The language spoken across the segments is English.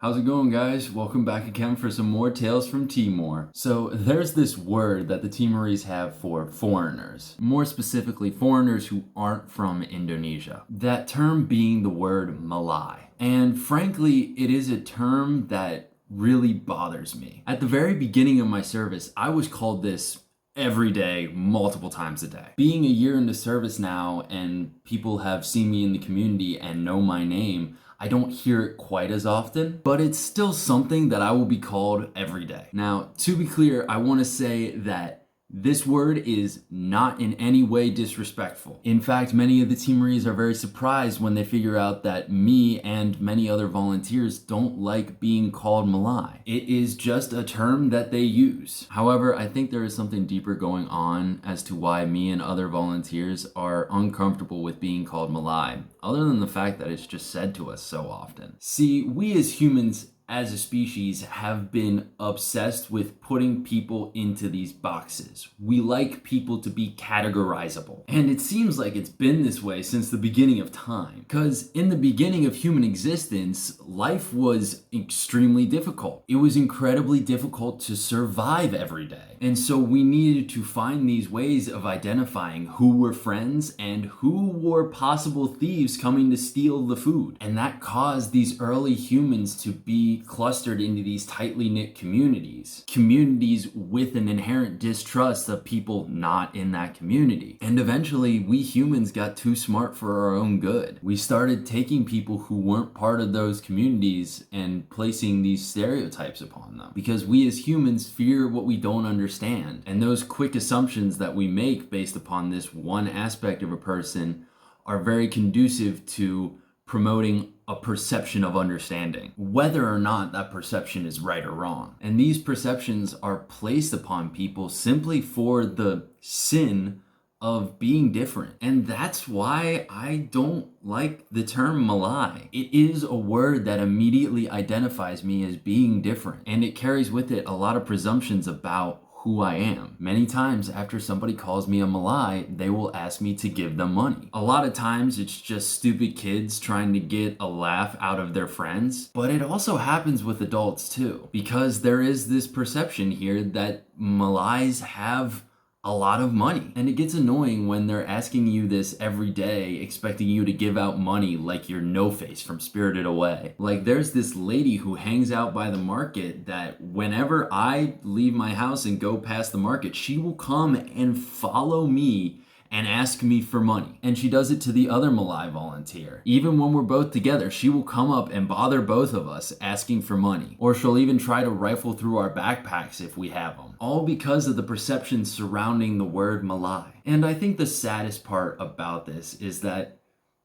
How's it going, guys? Welcome back again for some more Tales from Timor. So there's this word that the Timorese have for foreigners, more specifically foreigners who aren't from Indonesia. That term being the word Malae. And frankly, it is a term that really bothers me. At the very beginning of my service, I was called this every day, multiple times a day. Being a year into service now and people have seen me in the community and know my name, I don't hear it quite as often, but it's still something that I will be called every day. Now, to be clear, I want to say that this word is not in any way disrespectful. In fact, many of the Timorese are very surprised when they figure out that me and many other volunteers don't like being called Malae. It is just a term that they use. However, I think there is something deeper going on as to why me and other volunteers are uncomfortable with being called Malae, other than the fact that it's just said to us so often. See, we as humans as a species have been obsessed with putting people into these boxes. We like people to be categorizable. And it seems like it's been this way since the beginning of time. Because in the beginning of human existence, life was extremely difficult. It was incredibly difficult to survive every day. And so we needed to find these ways of identifying who were friends and who were possible thieves coming to steal the food. And that caused these early humans to be clustered into these tightly knit communities with an inherent distrust of people not in that community. And eventually we humans got too smart for our own good. We started taking people who weren't part of those communities and placing these stereotypes upon them, because we as humans fear what we don't understand, and those quick assumptions that we make based upon this one aspect of a person are very conducive to promoting a perception of understanding, whether or not that perception is right or wrong. And these perceptions are placed upon people simply for the sin of being different. And that's why I don't like the term Malae. It is a word that immediately identifies me as being different, and it carries with it a lot of presumptions about who I am. Many times after somebody calls me a Malae, they will ask me to give them money. A lot of times it's just stupid kids trying to get a laugh out of their friends, but it also happens with adults too, because there is this perception here that Malays have a lot of money. And it gets annoying when they're asking you this every day, expecting you to give out money like you're No Face from Spirited Away. Like, there's this lady who hangs out by the market that whenever I leave my house and go past the market, she will come and follow me and ask me for money. And she does it to the other Malae volunteer. Even when we're both together, she will come up and bother both of us asking for money. Or she'll even try to rifle through our backpacks if we have them. All because of the perception surrounding the word Malae. And I think the saddest part about this is that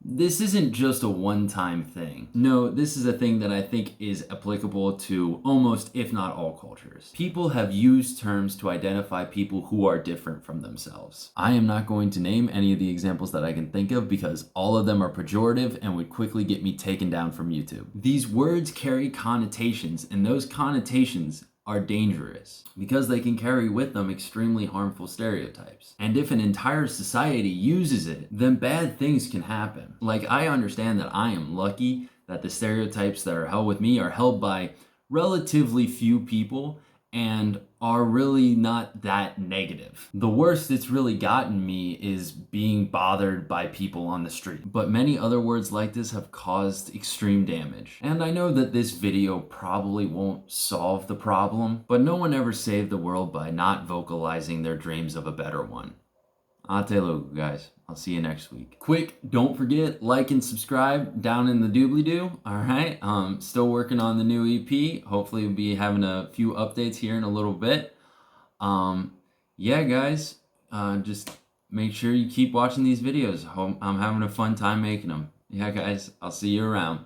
this isn't just a one-time thing. No, this is a thing that I think is applicable to almost, if not all, cultures. People have used terms to identify people who are different from themselves. I am not going to name any of the examples that I can think of because all of them are pejorative and would quickly get me taken down from YouTube. These words carry connotations, and those connotations are dangerous because they can carry with them extremely harmful stereotypes. And if an entire society uses it, then bad things can happen. Like, I understand that I am lucky that the stereotypes that are held with me are held by relatively few people and are really not that negative. The worst it's really gotten me is being bothered by people on the street. But many other words like this have caused extreme damage. And I know that this video probably won't solve the problem, but no one ever saved the world by not vocalizing their dreams of a better one. Ate logo, guys. I'll see you next week. Quick, don't forget, like and subscribe down in the doobly-doo, all right? Still working on the new EP. Hopefully we'll be having a few updates here in a little bit. Yeah, guys, just make sure you keep watching these videos. I'm having a fun time making them. Yeah, guys, I'll see you around.